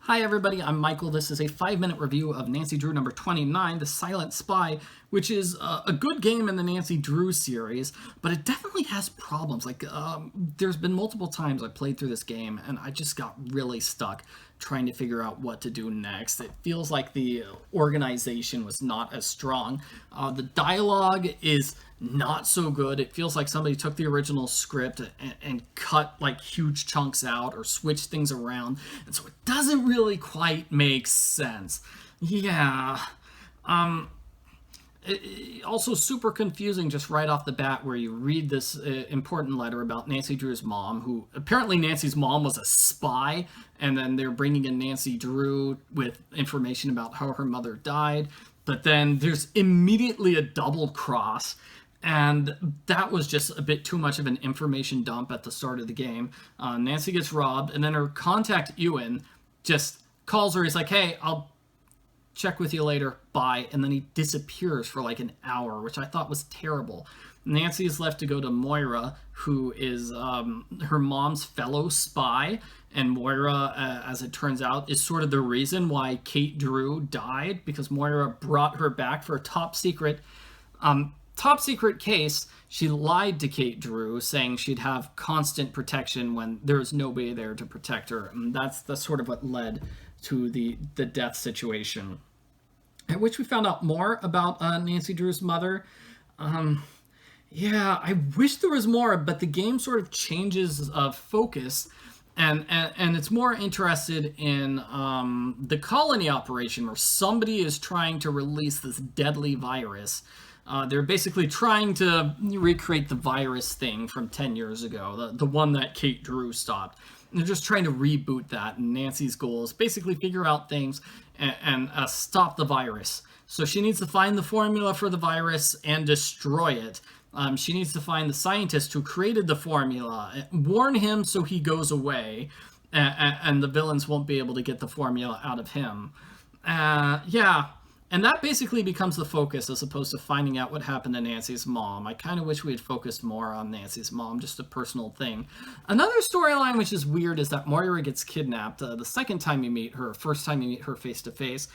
Hi everybody, I'm Michael. This is a 5-minute review of Nancy Drew number 29, The Silent Spy, which is a good game in the Nancy Drew series, but it definitely has problems. There's been multiple times I played through this game and I just got really stuck trying to figure out what to do next. It feels like the organization was not as strong. The dialogue is not so good. It feels like somebody took the original script and cut like huge chunks out or switched things around, and so it doesn't really quite make sense. Yeah. Also super confusing just right off the bat, where you read this important letter about Nancy Drew's mom, who apparently Nancy's mom was a spy, and then they're bringing in Nancy Drew with information about how her mother died, but then there's immediately a double cross. And that was just a bit too much of an information dump at the start of the game. Nancy gets robbed, and then her contact, Ewan, just calls her. He's like, hey, I'll check with you later, bye. And then he disappears for like an hour, which I thought was terrible. Nancy is left to go to Moira, who is her mom's fellow spy. And Moira, as it turns out, is sort of the reason why Kate Drew died, because Moira brought her back for a top secret case. She lied to Kate Drew, saying she'd have constant protection when there's nobody there to protect her. And that's sort of what led to the death situation, at which we found out more about Nancy Drew's mother. Yeah, I wish there was more, but the game sort of changes focus, and it's more interested in the colony operation, where somebody is trying to release this deadly virus. They're basically trying to recreate the virus thing from 10 years ago, the one that Kate Drew stopped. They're just trying to reboot that, and Nancy's goal is basically figure out things and stop the virus. So she needs to find the formula for the virus and destroy it. She needs to find the scientist who created the formula, warn him so he goes away, and the villains won't be able to get the formula out of him. Yeah. And that basically becomes the focus, as opposed to finding out what happened to Nancy's mom. I kind of wish we had focused more on Nancy's mom, just a personal thing. Another storyline which is weird is that Moira gets kidnapped. The second time you meet her, first time you meet her face-to-face,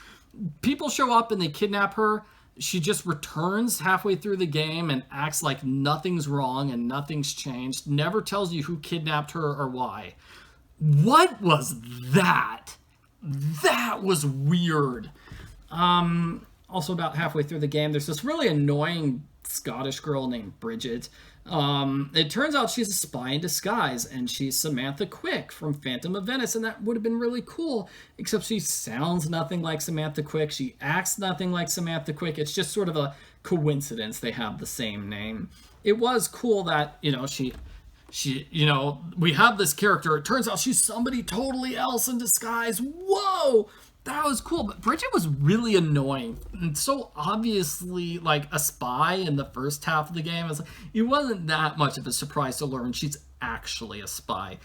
people show up and they kidnap her. She just returns halfway through the game and acts like nothing's wrong and nothing's changed. Never tells you who kidnapped her or why. What was that? That was weird. Also about halfway through the game, there's this really annoying Scottish girl named Bridget. It turns out she's a spy in disguise, and she's Samantha Quick from Phantom of Venice, and that would have been really cool, except she sounds nothing like Samantha Quick. She acts nothing like Samantha Quick. It's just sort of a coincidence they have the same name. It was cool that, we have this character. It turns out she's somebody totally else in disguise. Whoa! That was cool, but Bridget was really annoying and so obviously like a spy in the first half of the game. It wasn't that much of a surprise to learn she's actually a spy.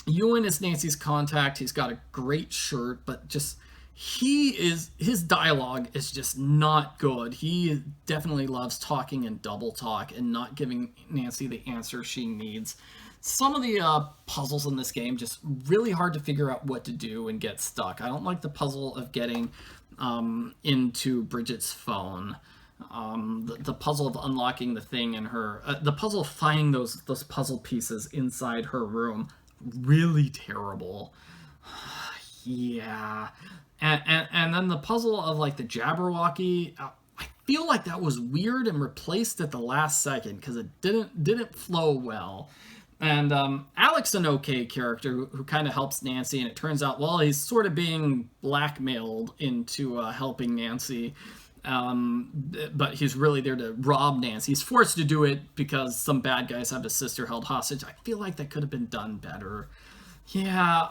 Ewan is Nancy's contact. He's got a great shirt, but just his dialogue is just not good. He definitely loves talking and double talk and not giving Nancy the answer she needs. Some of the puzzles in this game just really hard to figure out what to do and get stuck. I don't like the puzzle of getting into Bridget's phone. The puzzle of unlocking the thing in her, the puzzle of finding those puzzle pieces inside her room, really terrible. Yeah. And then the puzzle of like the Jabberwocky, I feel like that was weird and replaced at the last second because it didn't flow well. And Alex, an okay character who kind of helps Nancy, and it turns out, well, he's sort of being blackmailed into helping Nancy, but he's really there to rob Nancy. He's forced to do it because some bad guys have his sister held hostage. I feel like that could have been done better. Yeah,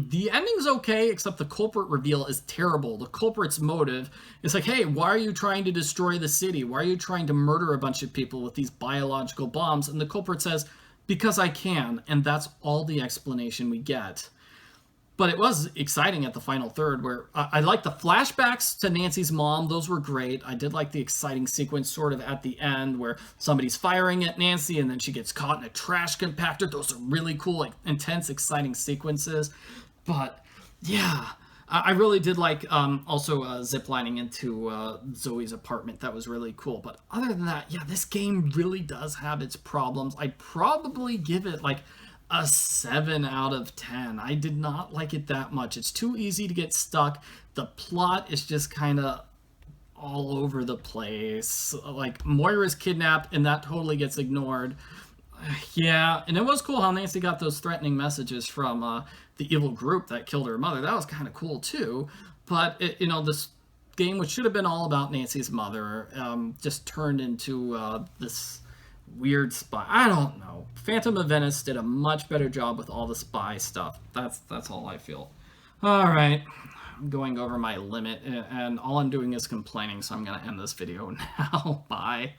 the ending's okay, except the culprit reveal is terrible. The culprit's motive is like, hey, why are you trying to destroy the city? Why are you trying to murder a bunch of people with these biological bombs? And the culprit says, because I can, and that's all the explanation we get. But it was exciting at the final third, where I liked the flashbacks to Nancy's mom. Those were great. I did like the exciting sequence sort of at the end where somebody's firing at Nancy and then she gets caught in a trash compactor. Those are really cool, like intense, exciting sequences. But Yeah, I really did like also ziplining into Zoe's apartment. That was really cool. But other than that, yeah, this game really does have its problems. I'd probably give it like a 7 out of 10. I did not like it that much. It's too easy to get stuck. The plot is just kind of all over the place. Like Moira's kidnapped, and that totally gets ignored. Yeah, and it was cool how Nancy got those threatening messages from the evil group that killed her mother. That was kind of cool too. But this game, which should have been all about Nancy's mother, just turned into this weird spy. I don't know. Phantom of Venice did a much better job with all the spy stuff. That's all I feel. All right, I'm going over my limit, and all I'm doing is complaining. So I'm gonna end this video now. Bye.